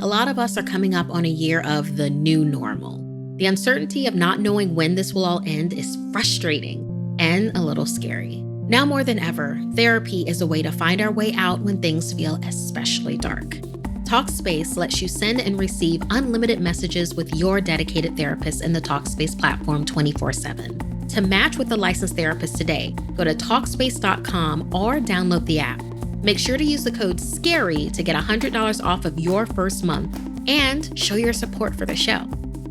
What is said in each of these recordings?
A lot of us are coming up on a year of the new normal. The uncertainty of not knowing when this will all end is frustrating and a little scary. Now more than ever, therapy is a way to find our way out when things feel especially dark. Talkspace lets you send and receive unlimited messages with your dedicated therapist in the Talkspace platform 24/7. To match with a licensed therapist today, go to Talkspace.com or download the app. Make sure to use the code SCARY to get $100 off of your first month and show your support for the show.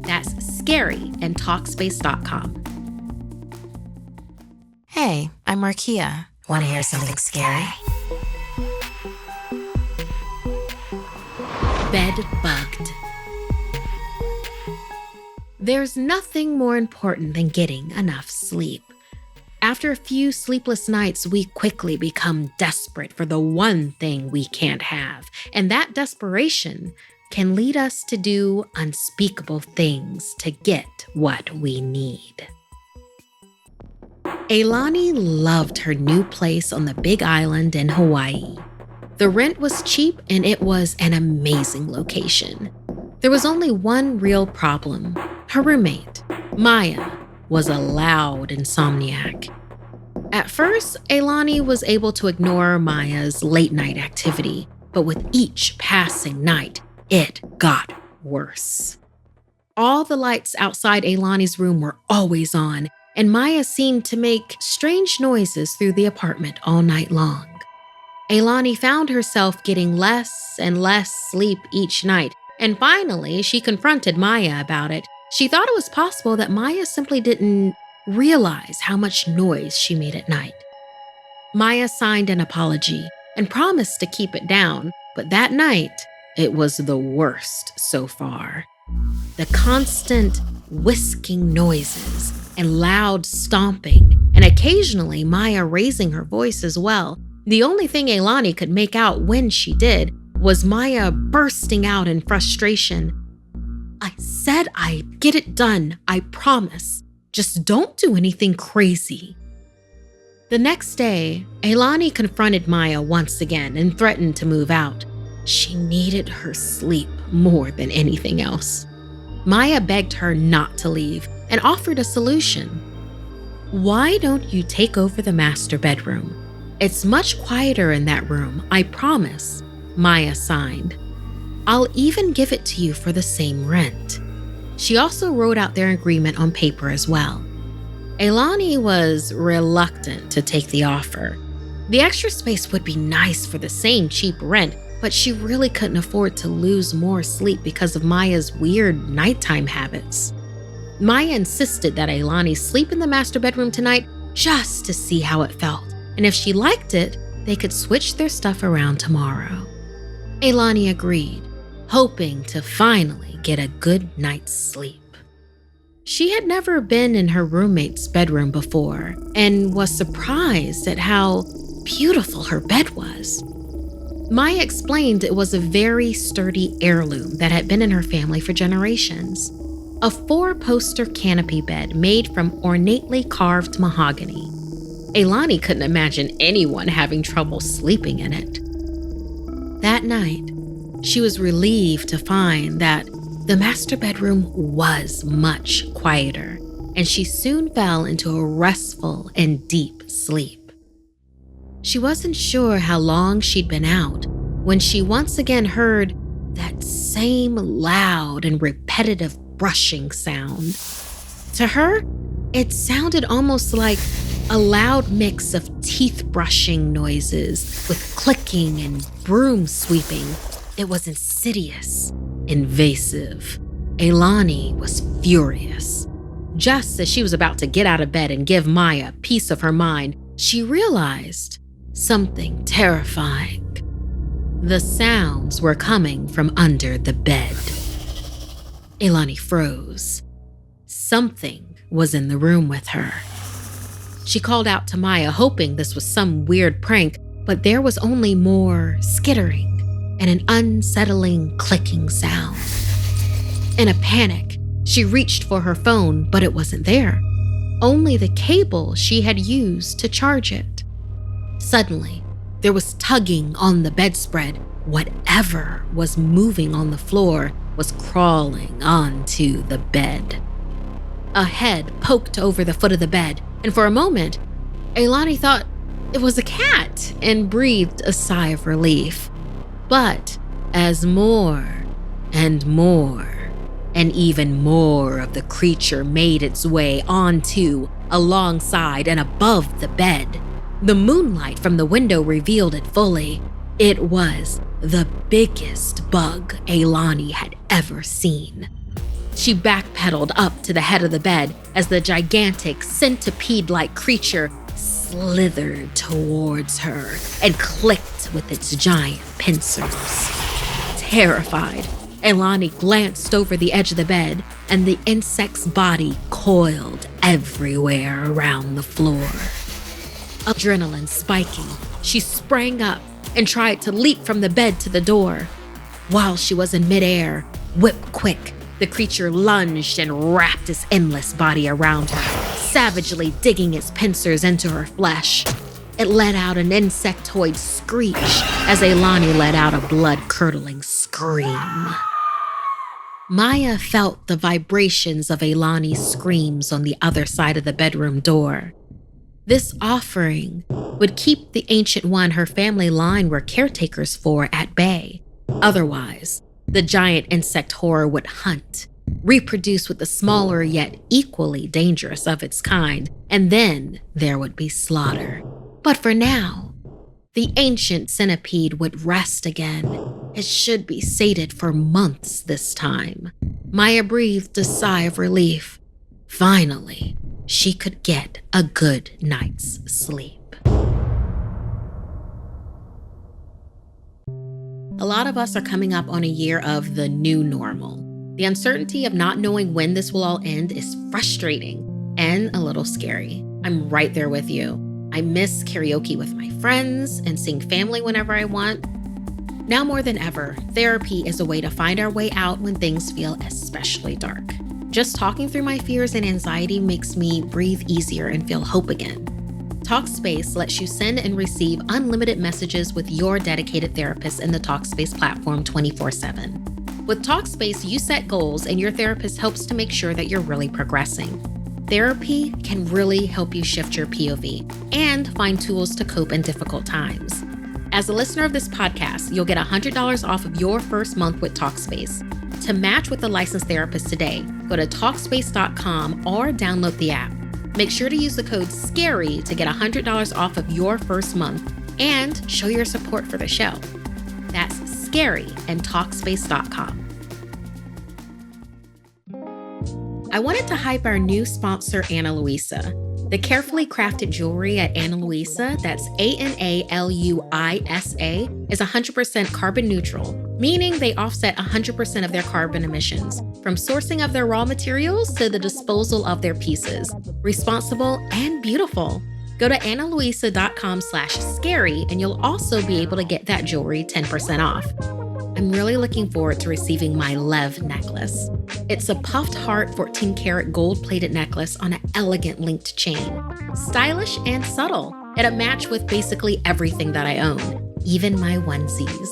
That's SCARY and Talkspace.com. Hey, I'm Markeia. Want to hear something scary? Bed bugged. There's nothing more important than getting enough sleep. After a few sleepless nights, we quickly become desperate for the one thing we can't have. And that desperation can lead us to do unspeakable things to get what we need. Ailani loved her new place on the Big Island in Hawaii. The rent was cheap and it was an amazing location. There was only one real problem. Her roommate, Maya, was a loud insomniac. At first, Ailani was able to ignore Maya's late-night activity, but with each passing night, it got worse. All the lights outside Ailani's room were always on, and Maya seemed to make strange noises through the apartment all night long. Ailani found herself getting less and less sleep each night, and finally, she confronted Maya about it. She thought it was possible that Maya simply didn't realize how much noise she made at night. Maya signed an apology and promised to keep it down, but that night, it was the worst so far. The constant whisking noises and loud stomping, and occasionally Maya raising her voice as well. The only thing Ailani could make out when she did was Maya bursting out in frustration. "I said I'd get it done, I promise. Just don't do anything crazy." The next day, Ailani confronted Maya once again and threatened to move out. She needed her sleep more than anything else. Maya begged her not to leave and offered a solution. "Why don't you take over the master bedroom? It's much quieter in that room, I promise," Maya signed. "I'll even give it to you for the same rent." She also wrote out their agreement on paper as well. Ailani was reluctant to take the offer. The extra space would be nice for the same cheap rent, but she really couldn't afford to lose more sleep because of Maya's weird nighttime habits. Maya insisted that Ailani sleep in the master bedroom tonight just to see how it felt, and if she liked it, they could switch their stuff around tomorrow. Ailani agreed, hoping to finally get a good night's sleep. She had never been in her roommate's bedroom before and was surprised at how beautiful her bed was. Maya explained it was a very sturdy heirloom that had been in her family for generations. A 4-poster canopy bed made from ornately carved mahogany. Ailani couldn't imagine anyone having trouble sleeping in it. That night, she was relieved to find that the master bedroom was much quieter, and she soon fell into a restful and deep sleep. She wasn't sure how long she'd been out when she once again heard that same loud and repetitive brushing sound. To her, it sounded almost like a loud mix of teeth brushing noises with clicking and broom sweeping. It was insidious, invasive. Ailani was furious. Just as she was about to get out of bed and give Maya a piece of her mind, she realized something terrifying. The sounds were coming from under the bed. Ailani froze. Something was in the room with her. She called out to Maya, hoping this was some weird prank, but there was only more skittering and an unsettling clicking sound. In a panic, she reached for her phone, but it wasn't there. Only the cable she had used to charge it. Suddenly, there was tugging on the bedspread, whatever was moving on the floor was crawling onto the bed. A head poked over the foot of the bed, and for a moment, Ailani thought it was a cat and breathed a sigh of relief. But as more and more and even more of the creature made its way onto, alongside, and above the bed, the moonlight from the window revealed it fully. It was the biggest bug Ailani had ever seen. She backpedaled up to the head of the bed as the gigantic centipede-like creature slithered towards her and clicked with its giant pincers. Terrified, Ailani glanced over the edge of the bed, and the insect's body coiled everywhere around the floor. Adrenaline spiking, she sprang up and tried to leap from the bed to the door. While she was in midair, whip quick, the creature lunged and wrapped its endless body around her, savagely digging its pincers into her flesh. It let out an insectoid screech as Ailani let out a blood-curdling scream. Maya felt the vibrations of Ailani's screams on the other side of the bedroom door. This offering would keep the Ancient One her family line were caretakers for at bay. Otherwise, the giant insect horror would hunt, reproduce with the smaller yet equally dangerous of its kind, and then there would be slaughter. But for now, the ancient centipede would rest again. It should be sated for months this time. Maya breathed a sigh of relief. Finally, she could get a good night's sleep. A lot of us are coming up on a year of the new normal. The uncertainty of not knowing when this will all end is frustrating and a little scary. I'm right there with you. I miss karaoke with my friends and seeing family whenever I want. Now more than ever, therapy is a way to find our way out when things feel especially dark. Just talking through my fears and anxiety makes me breathe easier and feel hope again. Talkspace lets you send and receive unlimited messages with your dedicated therapist in the Talkspace platform 24/7. With Talkspace, you set goals and your therapist helps to make sure that you're really progressing. Therapy can really help you shift your POV and find tools to cope in difficult times. As a listener of this podcast, you'll get $100 off of your first month with Talkspace. To match with a licensed therapist today, go to Talkspace.com or download the app. Make sure to use the code SCARY to get $100 off of your first month and show your support for the show. That's SCARY and Talkspace.com. I wanted to hype our new sponsor, Ana Luisa. The carefully crafted jewelry at Ana Luisa, that's ANALUISA, is 100% carbon neutral, meaning they offset 100% of their carbon emissions, from sourcing of their raw materials to the disposal of their pieces. Responsible and beautiful. Go to analuisa.com/scary and you'll also be able to get that jewelry 10% off. I'm really looking forward to receiving my Lev necklace. It's a puffed heart 14-karat gold-plated necklace on an elegant linked chain. Stylish and subtle, and a match with basically everything that I own, even my onesies.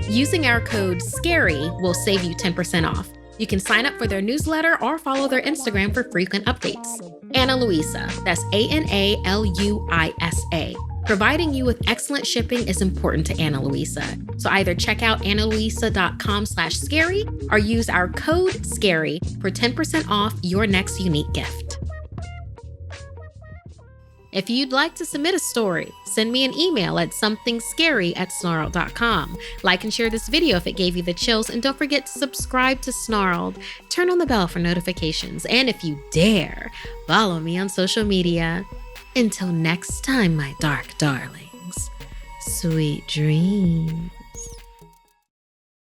Using our code SCARY will save you 10% off. You can sign up for their newsletter or follow their Instagram for frequent updates. Ana Luisa, that's ANALUISA. Providing you with excellent shipping is important to Ana Luisa. So either check out analuisa.com/scary or use our code SCARY for 10% off your next unique gift. If you'd like to submit a story, send me an email at somethingscary@snarled.com. Like and share this video if it gave you the chills, and don't forget to subscribe to Snarled. Turn on the bell for notifications, and if you dare, follow me on social media. Until next time, my dark darlings, sweet dreams.